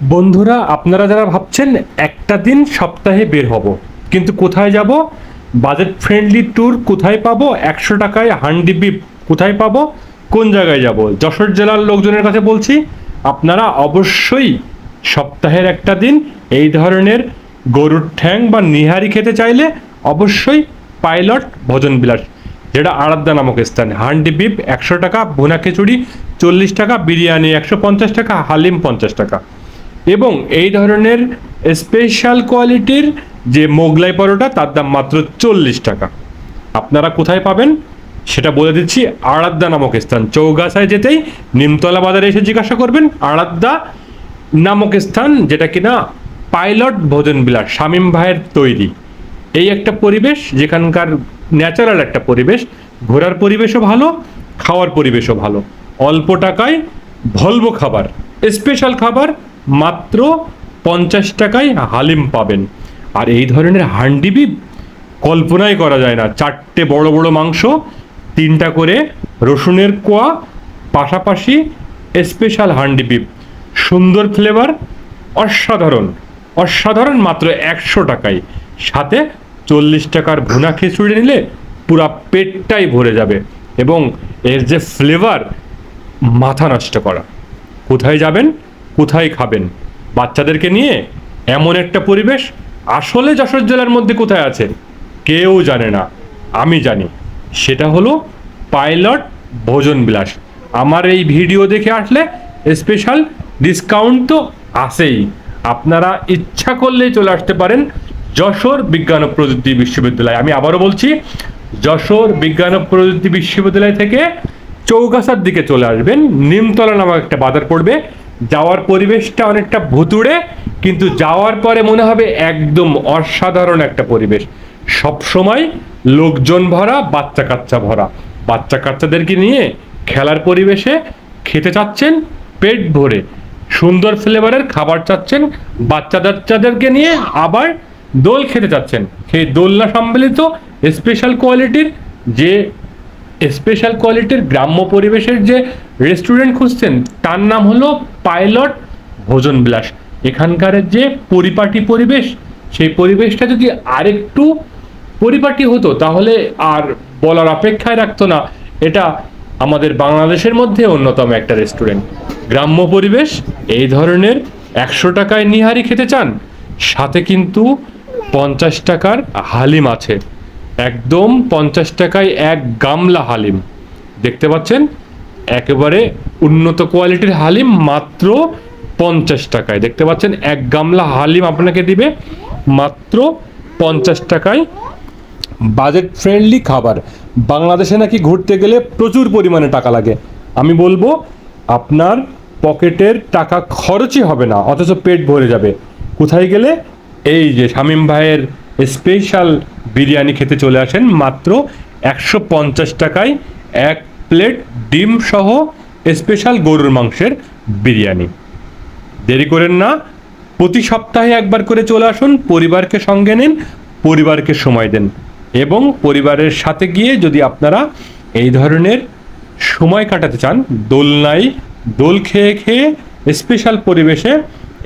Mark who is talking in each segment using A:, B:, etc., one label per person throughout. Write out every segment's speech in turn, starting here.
A: বন্ধুরা, আপনারা যারা ভাবছেন একটা দিন সপ্তাহে বের হব, কিন্তু কোথায় যাব, বাজেট ফ্রেন্ডলি ট্যুর কোথায় পাবো, 100 টাকায় হান্ডি বিপ কোথায় পাবো, কোন জায়গায় যাব, যশোর জেলার লোকজনের কাছে বলছি আপনারা অবশ্যই সপ্তাহের একটা দিন এই ধরনের গরুর ঠ্যাং বা নিহারি খেতে চাইলে অবশ্যই পাইলট ভোজন বিলাস, যেটা আরাধ্যা নামক স্থান। হান্ডি বিপ 100 টাকা, ভুনা খিচুড়ি 40 টাকা, বিরিয়ানি 150 টাকা, হালিম 50 টাকা। এবং এই ধরনের স্পেশাল কোয়ালিটির যে মোগলাই পরোটা তার দাম মাত্র 40 টাকা। আপনারা কোথায় পাবেন সেটা বলে দিচ্ছি। আরাধ্যা নামক স্থান, চৌগাছায় যেতেই নিমতলা বাজারে এসে জিজ্ঞাসা করবেন আরাধ্যা নামক স্থান, যেটা কিনা পাইলট ভোজন বিলাস শামীম ভাইয়ের তৈরি। এই একটা পরিবেশ, যেখানকার ন্যাচারাল একটা পরিবেশ, ঘোরার পরিবেশও ভালো, খাওয়ার পরিবেশও ভালো, অল্প টাকায় ভলভো খাবার, স্পেশাল খাবার, মাত্র 50 টাকায় হালিম পাবেন। আর এই ধরনের হান্ডি বিপ কল্পনাই করা যায় না। 4টে বড় বড় মাংস, 3টা করে রসুনের কোয়া, পাশাপাশি স্পেশাল হান্ডি বিপ, সুন্দর ফ্লেভার, অসাধারণ অসাধারণ, মাত্র 100 টাকায়। সাথে 40 টাকার ভুনা খিচুড়ি নিলে পুরা পেটটাই ভরে যাবে। এবং এর যে ফ্লেভার, মাথা নষ্ট করা। কোথায় যাবেন, কোথায় খাবেন, বাচ্চাদেরকে নিয়ে এমন একটা পরিবেশ আসলে যশোর জেলার মধ্যে কোথায় আছে কেউ জানে না, আমি জানি। সেটা হলো পাইলট ভোজন বিলাস। আমার এই ভিডিও দেখে আসলে স্পেশাল ডিসকাউন্ট তো আছেই। আপনারা ইচ্ছা করলেই চলে আসতে পারেন যশোর বিজ্ঞান ও প্রযুক্তি বিশ্ববিদ্যালয়। আমি আবারও বলছি, যশোর বিজ্ঞান ও প্রযুক্তি বিশ্ববিদ্যালয় থেকে চৌগাছার দিকে চলে আসবেন, নিমতলা নামক একটা বাজার পড়বে। যাওয়ার পরিবেশটা অনেকটা ভুতুড়ে, কিন্তু যাওয়ার পরে মনে হবে একদম অসাধারণ একটা পরিবেশ। সব সময় লোকজন ভরা, বাচ্চা কাচ্চা ভরা। বাচ্চা কাচ্চাদেরকে নিয়ে খেলার পরিবেশে খেতে চাচ্ছেন পেট ভরে, সুন্দর ফ্লেভারের খাবার চাচ্ছেন, বাচ্চাদেরকে নিয়ে আবার দোল খেতে চাচ্ছেন, সেই দোলনা সম্মিলিত স্পেশাল কোয়ালিটির যে স্পেশাল কোয়ালিটির গ্রাম্য পরিবেশের যে রেস্টুরেন্ট খুঁজছেন, তার নাম হলো পাইলট ভোজন বিলাস। এখানকার যে পরিপাটি পরিবেশ, সেই পরিবেশটা যদি আরেকটু পরিপাটি হতো তাহলে আর বলার অপেক্ষায় রাখতো না। এটা আমাদের বাংলাদেশের মধ্যে অন্যতম একটা রেস্টুরেন্ট। গ্রাম্য পরিবেশ, এই ধরনের 100 টাকায় নিহারি খেতে চান, সাথে কিন্তু 50 টাকার হালিম আছে। একদম 50 টাকায় এক গামলা হালিম দেখতে পাচ্ছেন, একেবারে উন্নত কোয়ালিটির হালিম, মাত্র 50 টাকায় দেখতে পাচ্ছেন। এক গামলা হালিম আপনাকে দিবে মাত্র 50 টাকায়। বাজেট ফ্রেন্ডলি খাবার। বাংলাদেশে নাকি ঘুরতে গেলে প্রচুর পরিমাণে টাকা লাগে। আমি বলবো আপনার পকেটের টাকা খরচই হবে না, অথচ পেট ভরে যাবে। কোথায় গেলে এই যে শামীম ভাইয়ের স্পেশাল বিরিয়ানি খেতে চলে আসেন, মাত্র 150 টাকায় এক প্লেট ডিম সহ স্পেশাল গরুর মাংসের বিরিয়ানি। দেরি করেন না, প্রতি সপ্তাহে একবার করে চলে আসুন, পরিবারকে সঙ্গে নিন, পরিবারকে সময় দেন। এবং পরিবারের সাথে গিয়ে যদি আপনারা এই ধরনের সময় কাটাতে চান, দোলনায় দোল খেয়ে খেয়ে স্পেশাল পরিবেশে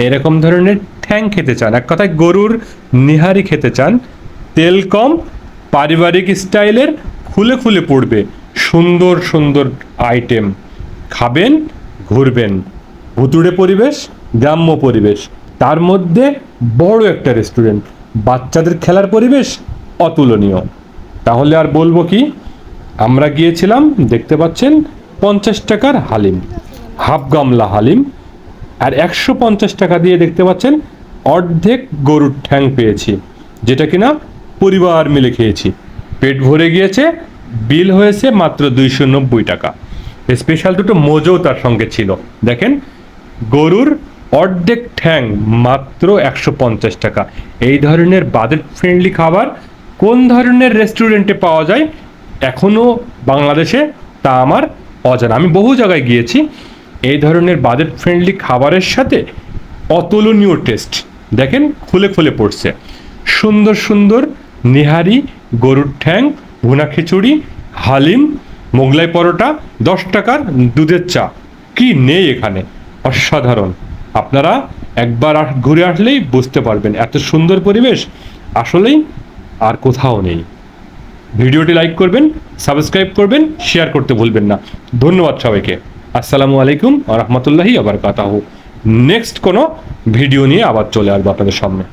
A: এরকম ধরনের ঠ্যাং খেতে চান, এক কথায় গরুর নিহারি খেতে চান, তেল কম, পারিবারিক স্টাইলের, খুলে খুলে পড়বে, সুন্দর সুন্দর আইটেম খাবেন, ঘুরবেন। ভুতুড়ে পরিবেশ, গ্রাম্য পরিবেশ, তার মধ্যে বড় একটা রেস্টুরেন্ট, বাচ্চাদের খেলার পরিবেশ অতুলনীয়। তাহলে আর বলবো কি, আমরা গিয়েছিলাম, দেখতে পাচ্ছেন 50 টাকার হালিম, হাফ গামলা হালিম, আর 150 টাকা দিয়ে দেখতে পাচ্ছেন অর্ধেক গরুর ঠ্যাং পেয়েছি, যেটা কিনা পরিবার মিলে খেয়েছি, পেট ভরে গিয়েছে। বিল হয়েছে মাত্র 290 টাকা। স্পেশাল দুটো মোজও তার সঙ্গে ছিল। দেখেন, গরুর অর্ধেক ঠ্যাং মাত্র 150 টাকা। এই ধরনের বাজেট ফ্রেন্ডলি খাবার কোন ধরনের রেস্টুরেন্টে পাওয়া যায় এখনও বাংলাদেশে, তা আমার অজানা। আমি বহু জায়গায় গিয়েছি, এই ধরনের বাজেট ফ্রেন্ডলি খাবারের সাথে অতুলনীয় টেস্ট। দেখেন, খুলে খুলে পড়ছে, সুন্দর সুন্দর নিহারি, গরুর ঠ্যাং, ভুনা খিচুড়ি, হালিম, মোগলাই পরোটা, 10 টাকার দুধের চা, কি নেই এখানে, অসাধারণ। আপনারা একবার ঘুরে আসলেই বুঝতে পারবেন এত সুন্দর পরিবেশ আসলেই আর কোথাও নেই। ভিডিওটি লাইক করবেন, সাবস্ক্রাইব করবেন, শেয়ার করতে ভুলবেন না। ধন্যবাদ সবাইকে। আসসালামু আলাইকুম ওয়া রাহমাতুল্লাহি ওয়া বারাকাতুহু। নেক্সট কোনো ভিডিও নিয়ে আবার চলে আসবো আপনাদের সামনে।